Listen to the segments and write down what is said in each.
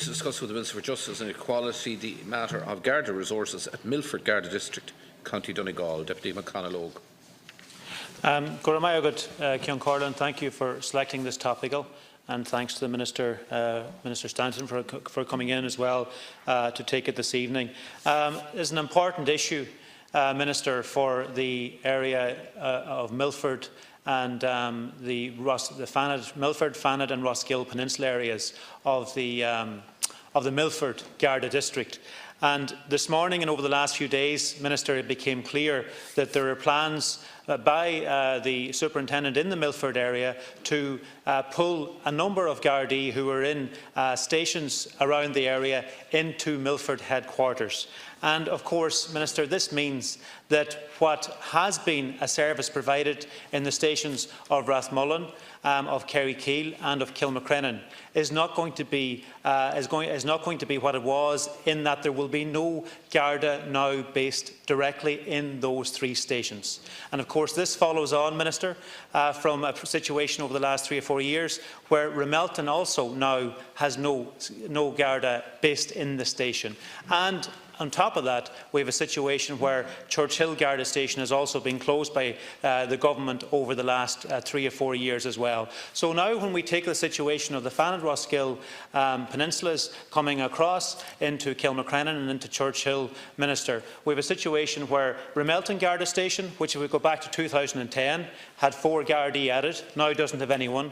to discuss with the Minister for Justice and Equality the matter of Garda resources at Milford Garda District, County Donegal. Deputy McConalogue. Corlin, thank you for selecting this topical, and thanks to the Minister, Minister Stanton, for coming in as well to take it this evening. It's an important issue, Minister, for the area of Milford and the Milford, Fanad and Roskill Peninsula areas of the Milford Garda District. And this morning and over the last few days, Minister, it became clear that there are plans by the superintendent in the Milford area to pull a number of Gardaí who are in stations around the area into Milford headquarters. And of course, Minister, this means that what has been a service provided in the stations of Rathmullen, of Kerrykeel and of Kilmacrennan is not going to be what it was, in that there will be no Garda now based directly in those three stations. And of course this follows on, Minister, from a situation over the last 3 or 4 years where Ramelton also now has no Garda based in the station. And on top of that, we have a situation where Churchill Garda Station has also been closed by the government over the last 3 or 4 years as well. So now when we take the situation of the Fanad Roskill peninsulas coming across into Kilmacrennan and into Churchill, Minister, we have a situation where Ramelton Garda Station, which if we go back to 2010, had 4 Gardaí at it, now doesn't have anyone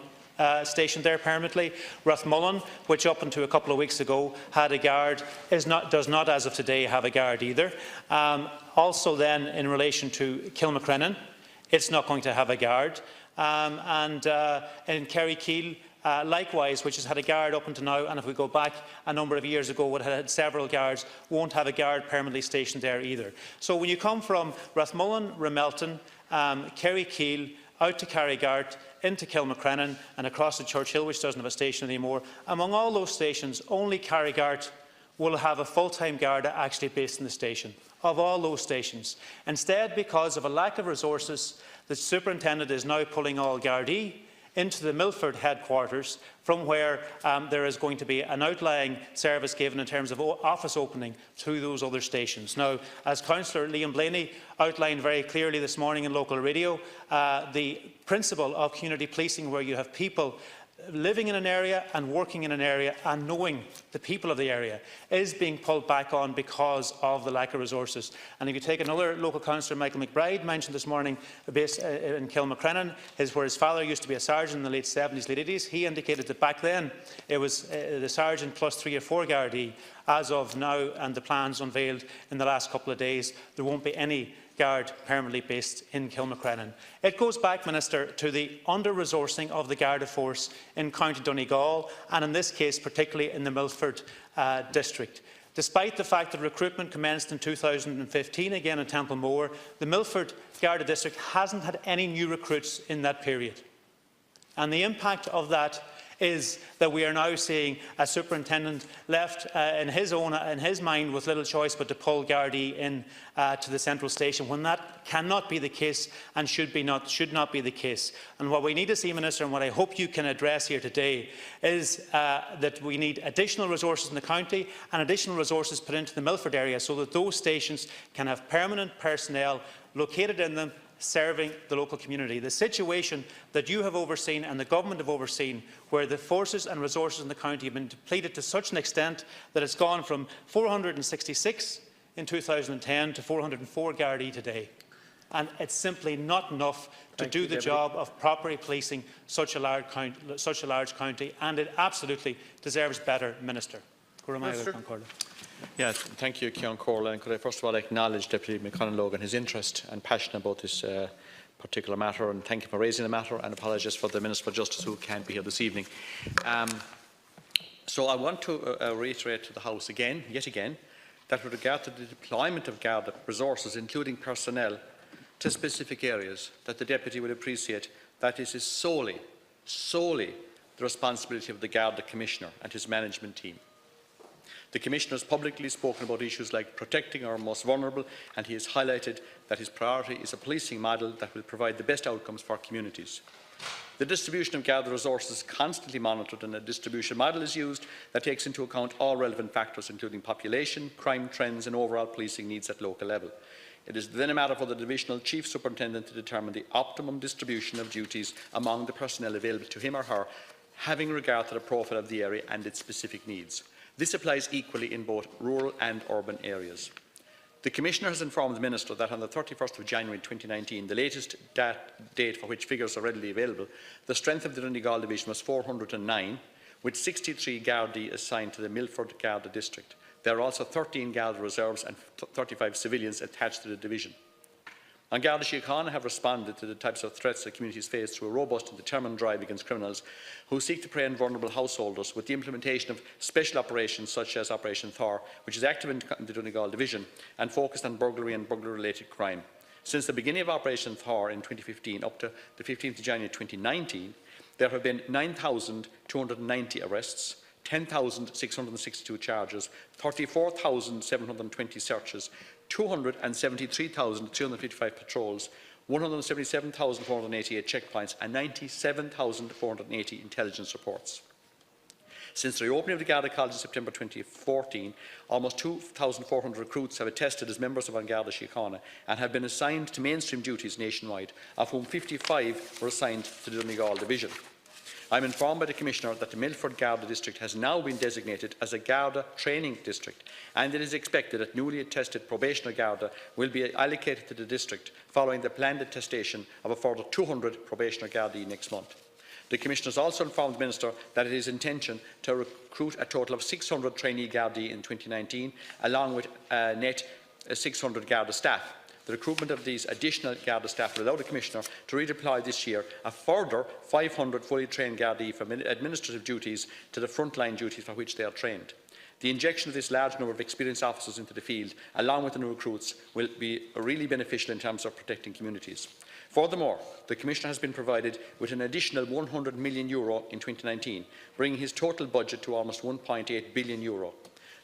stationed there permanently. Rathmullen, which up until a couple of weeks ago had a guard, does not as of today have a guard either. Also then in relation to Kilmacrennan, it's not going to have a guard. And in Kerrykeel, likewise, which has had a guard up until now, and if we go back a number of years ago, would have had several guards, won't have a guard permanently stationed there either. So when you come from Rathmullen, Ramelton, Kerrykeel, out to Carrigart, into Kilmacrennan and across to Churchill, which doesn't have a station anymore. Among all those stations, only Carrigart will have a full-time Garda actually based in the station, of all those stations. Instead, because of a lack of resources, the superintendent is now pulling all Gardaí into the Milford headquarters, from where there is going to be an outlying service given in terms of office opening to those other stations. Now, as Councillor Liam Blaney outlined very clearly this morning in local radio, the principle of community policing, where you have people living in an area and working in an area and knowing the people of the area, is being pulled back on because of the lack of resources. And if you take another local councillor, Michael McBride, mentioned this morning, based in Kilmacrennan, where his father used to be a sergeant in the late 70s, late 80s, he indicated that back then it was the sergeant plus 3 or 4 Gardaí. As of now, and the plans unveiled in the last couple of days, there won't be any Guard permanently based in Kilmacrennan. It goes back, Minister, to the under-resourcing of the Garda force in County Donegal, and in this case particularly in the Milford district. Despite the fact that recruitment commenced in 2015 again in Templemore, the Milford Garda district hasn't had any new recruits in that period. And the impact of that is that we are now seeing a superintendent left in his mind with little choice but to pull Gardaí in to the central station, when that cannot be the case and should not be the case. And what we need to see, Minister, and what I hope you can address here today, is that we need additional resources in the county and additional resources put into the Milford area so that those stations can have permanent personnel located in them, serving the local community. The situation that you have overseen and the government have overseen, where the forces and resources in the county have been depleted to such an extent that it's gone from 466 in 2010 to 404 Gardaí today. And it's simply not enough to do the job of properly policing such a large county, and it absolutely deserves better, Minister. Yes, thank you, Cian Corlin. Could I first of all acknowledge Deputy McConalogue and his interest and passion about this particular matter, and thank you for raising the matter, and apologise for the Minister for Justice who can't be here this evening. So I want to reiterate to the House yet again, that with regard to the deployment of Garda resources, including personnel, to specific areas, that the Deputy would appreciate that this is solely the responsibility of the Garda Commissioner and his management team. The Commissioner has publicly spoken about issues like protecting our most vulnerable, and he has highlighted that his priority is a policing model that will provide the best outcomes for communities. The distribution of Garda resources is constantly monitored, and a distribution model is used that takes into account all relevant factors, including population, crime trends and overall policing needs at local level. It is then a matter for the Divisional Chief Superintendent to determine the optimum distribution of duties among the personnel available to him or her, having regard to the profile of the area and its specific needs. This applies equally in both rural and urban areas. The Commissioner has informed the Minister that on the 31st of January 2019, the latest date for which figures are readily available, the strength of the Donegal Division was 409, with 63 Gardaí assigned to the Milford Garda district. There are also 13 Garda reserves and 35 civilians attached to the division. On Garda Síochána have responded to the types of threats that communities face through a robust and determined drive against criminals who seek to prey on vulnerable householders, with the implementation of special operations such as Operation Thor, which is active in the Donegal Division and focused on burglary and burglary-related crime. Since the beginning of Operation Thor in 2015 up to the 15th of January 2019, there have been 9,290 arrests, 10,662 charges, 34,720 searches, 273,355 patrols, 177,488 checkpoints and 97,480 intelligence reports. Since the reopening of the Garda College in September 2014, almost 2,400 recruits have attested as members of Garda Síochána and have been assigned to mainstream duties nationwide, of whom 55 were assigned to the Donegal Division. I am informed by the Commissioner that the Milford Garda district has now been designated as a Garda training district, and it is expected that newly attested probationary Garda will be allocated to the district following the planned attestation of a further 200 probationary Gardaí next month. The Commissioner has also informed the Minister that it is his intention to recruit a total of 600 trainee Gardaí in 2019, along with net 600 Garda staff. The recruitment of these additional Garda staff will allow the Commissioner to redeploy this year a further 500 fully trained Gardaí from administrative duties to the frontline duties for which they are trained. The injection of this large number of experienced officers into the field, along with the new recruits, will be really beneficial in terms of protecting communities. Furthermore, the Commissioner has been provided with an additional €100 million in 2019, bringing his total budget to almost €1.8 billion.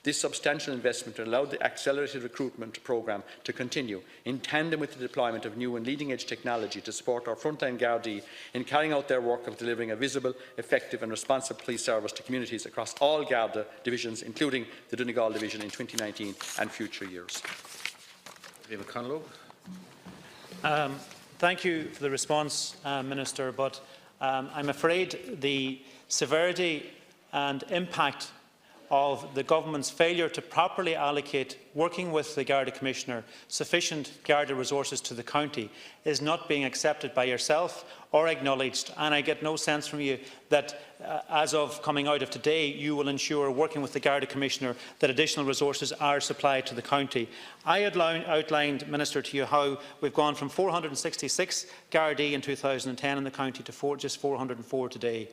This substantial investment will allow the accelerated recruitment programme to continue, in tandem with the deployment of new and leading-edge technology to support our frontline Gardaí in carrying out their work of delivering a visible, effective and responsive police service to communities across all Garda divisions, including the Donegal Division in 2019 and future years. McConalogue. Thank you for the response, Minister, but I'm afraid the severity and impact of the Government's failure to properly allocate, working with the Garda Commissioner, sufficient Garda resources to the county is not being accepted by yourself or acknowledged, and I get no sense from you that as of coming out of today you will ensure, working with the Garda Commissioner, that additional resources are supplied to the county. I outlined, Minister, to you how we've gone from 466 Gardaí in 2010 in the county to just 404 today.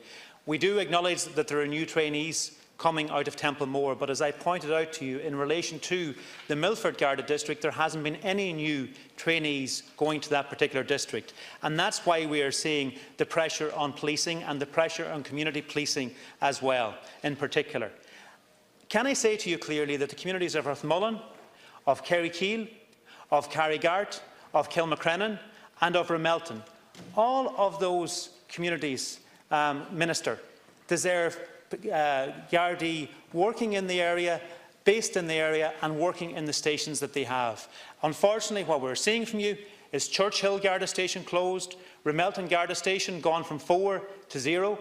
We do acknowledge that there are new trainees coming out of Templemore, but as I pointed out to you, in relation to the Milford Garda district, there hasn't been any new trainees going to that particular district, and that's why we are seeing the pressure on policing and the pressure on community policing as well, in particular. Can I say to you clearly that the communities of Rathmullen, of Kerrykeele, of Carrigart, of Kilmacrennan and of Ramelton, all of those communities, Minister, deserve Gardaí working in the area, based in the area and working in the stations that they have. Unfortunately, what we're seeing from you is Churchill Garda Station closed, Ramelton Garda Station gone from 4 to 0,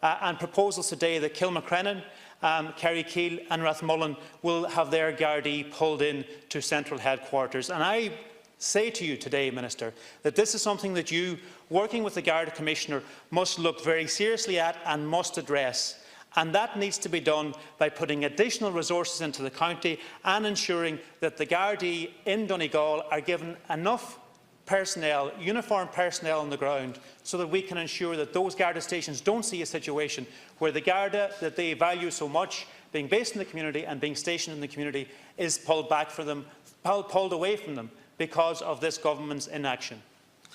and proposals today that Kilmacrennan, Kerrykeele and Rathmullen will have their Gardaí pulled in to central headquarters. And I say to you today, Minister, that this is something that you, working with the Garda Commissioner, must look very seriously at and must address. And that needs to be done by putting additional resources into the county and ensuring that the Gardaí in Donegal are given enough personnel, uniformed personnel on the ground, so that we can ensure that those Garda stations don't see a situation where the Garda that they value so much, being based in the community and being stationed in the community, is pulled back for them, pulled away from them because of this government's inaction.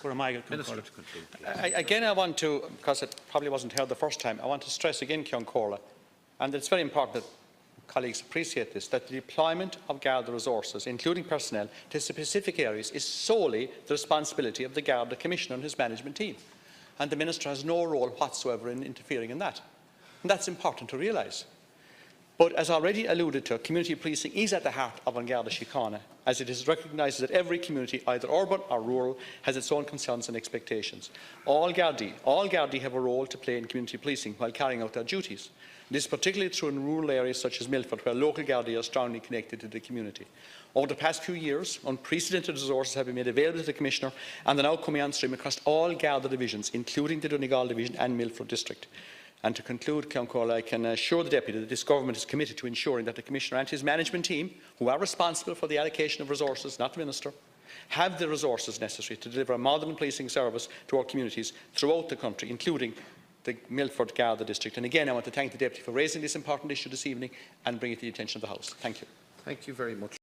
Minister to conclude, again, I want to, because it probably wasn't heard the first time, I want to stress again, Ceann Comhairle, and it's very important that colleagues appreciate this, that the deployment of Garda resources, including personnel, to specific areas is solely the responsibility of the Garda Commissioner and his management team. and the Minister has no role whatsoever in interfering in that. And that's important to realise. But as already alluded to, community policing is at the heart of An Garda Síochána, as it is recognised that every community, either urban or rural, has its own concerns and expectations. All Gardaí have a role to play in community policing while carrying out their duties. This is particularly true in rural areas such as Milford, where local Gardaí are strongly connected to the community. Over the past few years, unprecedented resources have been made available to the Commissioner and are now coming on stream across all Garda divisions, including the Donegal division and Milford district. And to conclude, I can assure the Deputy that this Government is committed to ensuring that the Commissioner and his management team, who are responsible for the allocation of resources, not the Minister, have the resources necessary to deliver a modern policing service to our communities throughout the country, including the Milford Garda district. And again, I want to thank the Deputy for raising this important issue this evening and bring it to the attention of the House. Thank you. Thank you very much.